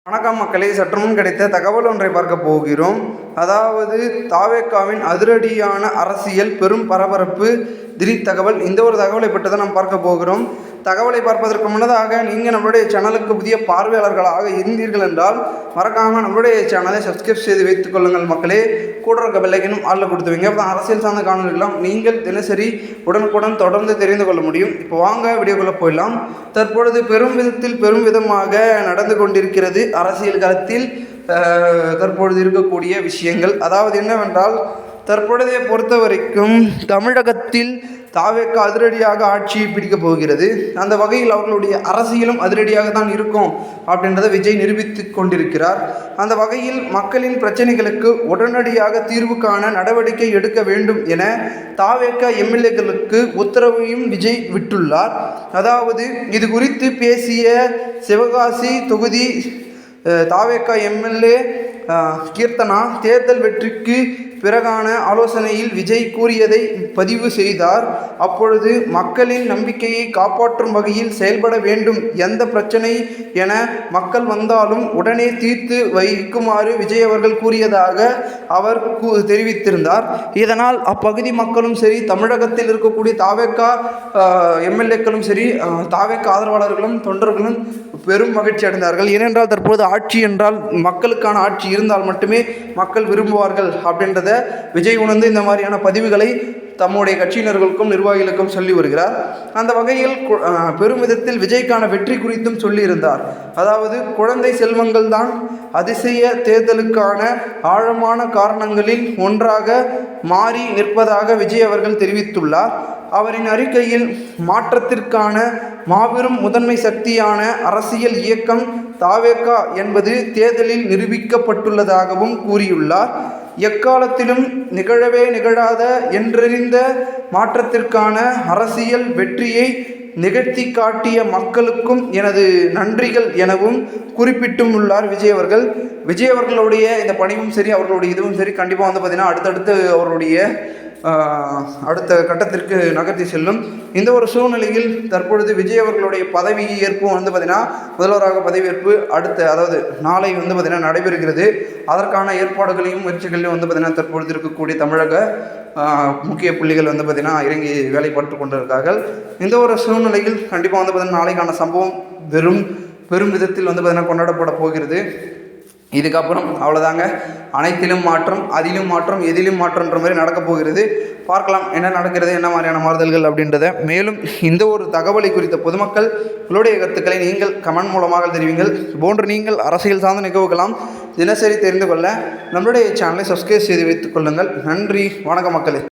வணக்கம் மக்களே, சற்றுமுன் கிடைத்த தகவல் ஒன்றை பார்க்க போகிறோம். அதாவது தாவேக்காவின் அதிரடியான அரசியல் பெரும் பரபரப்பு திடீர் தகவல். இந்த ஒரு தகவலை பற்றி தான் நாம் பார்க்க போகிறோம். தகவலை பார்ப்பதற்கு முன்னதாக நீங்கள் நம்மளுடைய சேனலுக்கு புதிய பார்வையாளர்களாக இருந்தீர்கள் என்றால் மறக்காமல் நம்மளுடைய சேனலை சப்ஸ்கிரைப் செய்து வைத்துக் கொள்ளுங்கள் மக்களே. கூட இருக்க பெல்லைக்கனும் ஆளில் கொடுத்து வைங்க. அப்போ அரசியல் சார்ந்த காணொலிகளாம் நீங்கள் தினசரி உடனுக்குடன் தொடர்ந்து தெரிந்து கொள்ள முடியும். இப்போ வாங்க வீடியோக்குள்ளே போயிடலாம். தற்பொழுது பெரும் விதமாக நடந்து கொண்டிருக்கிறது அரசியல் களத்தில் தற்பொழுது இருக்கக்கூடிய விஷயங்கள். அதாவது என்னவென்றால், தற்பொழுதைய பொறுத்த வரைக்கும் தமிழகத்தில் தாவேக்கா அதிரடியாக ஆட்சியை பிடிக்கப் போகிறது. அந்த வகையில் அவர்களுடைய அரசியலும் அதிரடியாக தான் இருக்கும் அப்படின்றத விஜய் நிரூபித்து கொண்டிருக்கிறார். அந்த வகையில் மக்களின் பிரச்சனைகளுக்கு உடனடியாக தீர்வு காண நடவடிக்கை எடுக்க வேண்டும் என தாவேக்கா எம்எல்ஏக்களுக்கு உத்தரவையும் விஜய் விட்டுள்ளார். அதாவது இது குறித்து பேசிய சிவகாசி தொகுதி தாவேக்கா எம்எல்ஏ கீர்த்தனா தேர்தல் வெற்றிக்கு பிறகான ஆலோசனையில் விஜய் கூறியதை பதிவு செய்தார். அப்பொழுது மக்களின் நம்பிக்கையை காப்பாற்றும் வகையில் செயல்பட வேண்டும். எந்த பிரச்சனை என மக்கள் வந்தாலும் உடனே தீர்த்து வைக்குமாறு விஜய் அவர்கள் கூறியதாக அவர் தெரிவித்திருந்தார். இதனால் அப்பகுதி மக்களும் சரி, தமிழகத்தில் இருக்கக்கூடிய தாவேக்கா எம்எல்ஏக்களும் சரி, தாவேக்கா ஆதரவாளர்களும் தொண்டர்களும் பெரும் மகிழ்ச்சி அடைந்தார்கள். ஏனென்றால் தற்போது ஆட்சி என்றால் மக்களுக்கான ஆட்சி இருந்தால் மட்டுமே மக்கள் விரும்புவார்கள் அப்படின்றத விஜய் உணர்ந்து இந்த மாதிரியான பதிவுகளை தம்முடைய கட்சியினர்களுக்கும் நிர்வாகிகளுக்கும் சொல்லி வருகிறார். அந்த வகையில் பெருமிதத்தில் விஜய்க்கான வெற்றி குறித்தும் சொல்லியிருந்தார். அதாவது குழந்தை செல்வங்கள் தான் அதிசய தேர்தலுக்கான ஆழமான காரணங்களில் ஒன்றாக மாறி நிற்பதாக விஜய் அவர்கள் தெரிவித்துள்ளார். அவரின் அறிக்கையில் மாற்றத்திற்கான மாபெரும் முதன்மை சக்தியான அரசியல் இயக்கம் தாவேக்கா என்பது தேர்தலில் நிரூபிக்கப்பட்டுள்ளதாகவும் கூறியுள்ளார். எக்காலத்திலும் நிகழவே நிகழாத என்றறிந்த மாற்றத்திற்கான அரசியல் வெற்றியை நிகழ்த்தி காட்டிய மக்களுக்கும் எனது நன்றிகள் எனவும் குறிப்பிட்டும் உள்ளார் விஜய் அவர்கள். விஜய் அவர்களுடைய இந்த பணிவும் சரி, அவர்களுடைய இதுவும் சரி, கண்டிப்பாக பார்த்திங்கன்னா அடுத்தடுத்து அவருடைய அடுத்த கட்டத்திற்கு நகர்த்தி செல்லும். இந்த ஒரு சூழ்நிலையில் தற்பொழுது விஜய் அவர்களுடைய பதவி ஏற்பும் பார்த்திங்கன்னா முதல்வராக பதவியேற்பு அதாவது நாளை பார்த்திங்கன்னா நடைபெறுகிறது. அதற்கான ஏற்பாடுகளையும் முயற்சிகளையும் பார்த்திங்கன்னா தற்பொழுது இருக்கக்கூடிய தமிழக முக்கிய புள்ளிகள் பார்த்திங்கன்னா இறங்கி வேலை பார்த்து கொண்டிருக்கார்கள். இந்த ஒரு சூழ்நிலையில் கண்டிப்பாக பார்த்திங்கன்னா நாளைக்கான சம்பவம் பெரும் விதத்தில் பார்த்திங்கன்னா கொண்டாடப்பட போகிறது. இதுக்கப்புறம் அவ்வளோதாங்க, அனைத்திலும் மாற்றம், அதிலும் மாற்றம், எதிலும் மாற்றம்ன்ற மாதிரி நடக்க போகிறது. பார்க்கலாம் என்ன நடக்கிறது, என்ன மாதிரியான மாறுதல்கள் அப்படின்றத. மேலும் இந்த ஒரு தகவலை குறித்த பொதுமக்கள் உங்களுடைய கருத்துக்களை நீங்கள் கமெண்ட் மூலமாக தெரிவிங்கள். போன்று நீங்கள் அரசியல் சார்ந்த நிகழ்வுகளாம் தினசரி தெரிந்து கொள்ள நம்மளுடைய சேனலை சப்ஸ்கிரைப் செய்து வைத்துக் கொள்ளுங்கள். நன்றி, வணக்கம் மக்களே.